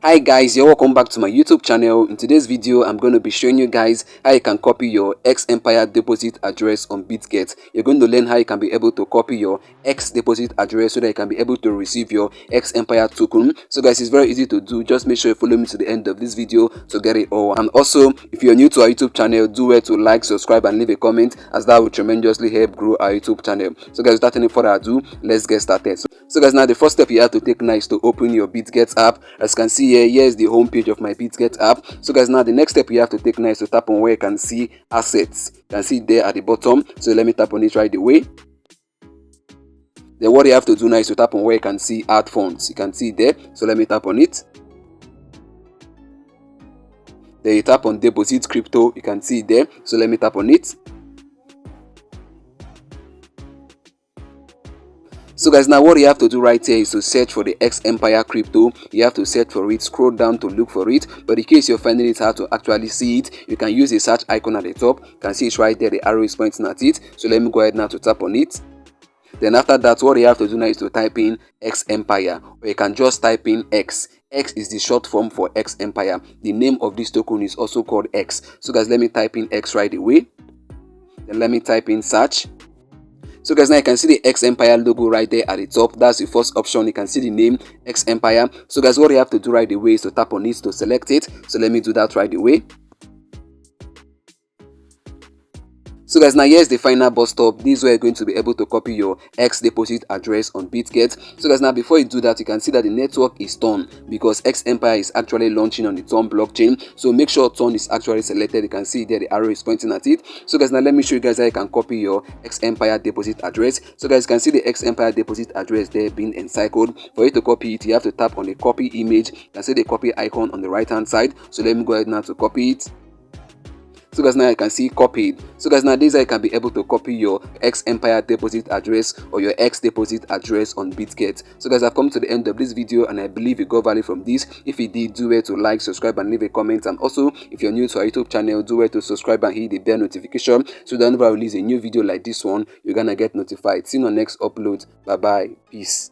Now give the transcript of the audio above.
Hi guys, you're welcome back to my YouTube channel. In today's video, I'm going to be showing you guys how you can copy your X Empire deposit address on Bitget. You're going to learn how you can be able to copy your X deposit address so that you can be able to receive your X Empire token. So guys, it's very easy to do. Just make sure you follow me to the end of this video to get it all. And also, if you're new to our YouTube channel, do well to like, subscribe and leave a comment, as that will tremendously help grow our YouTube channel. So guys, without any further ado, let's get started. So guys, now the first step you have to take now is to open your Bitget app. As you can see here is the home page of my Bitget app. So guys, now the next step you have to take now is to tap on where you can see assets. You can see it there at the bottom. So let me tap on it right away. Then what you have to do now is to tap on where you can see add funds. You can see it there. So let me tap on it. Then you tap on deposit crypto. You can see it there. So let me tap on it. So guys, now what you have to do right here is to search for the X Empire crypto. You have to search for it, scroll down to look for it. But in case you're finding it hard to actually see it, you can use the search icon at the top. You can see it's right there, the arrow is pointing at it. So let me go ahead now to tap on it. Then after that, what you have to do now is to type in X Empire, or you can just type in X. X is the short form for X Empire. The name of this token is also called X. So guys, let me type in X right away. Then let me type in search. So guys, now you can see the X Empire logo right there at the top. That's the first option. You can see the name X Empire. So guys, what you have to do right away is to tap on it to select it. So let me do that right away. So guys, now here's the final bus stop. This is where you're going to be able to copy your X deposit address on Bitget. So guys, now before you do that, you can see that the network is Ton because X Empire is actually launching on the Ton blockchain. So make sure Ton is actually selected. You can see there the arrow is pointing at it. So guys, now let me show you guys how you can copy your X Empire deposit address. So guys, you can see the X Empire deposit address there being encircled. For you to copy it, you have to tap on the copy image. You can see the copy icon on the right hand side. So let me go ahead now to copy it. So guys, now you can see copied. So guys, now this is how you can be able to copy your X Empire deposit address or your X deposit address on Bitget. So guys, I've come to the end of this video and I believe you got value from this. If you did, do well to like, subscribe and leave a comment. And also, if you're new to our YouTube channel, do well to subscribe and hit the bell notification so that whenever I release a new video like this one, you're gonna get notified. See you on next upload. Bye bye. Peace.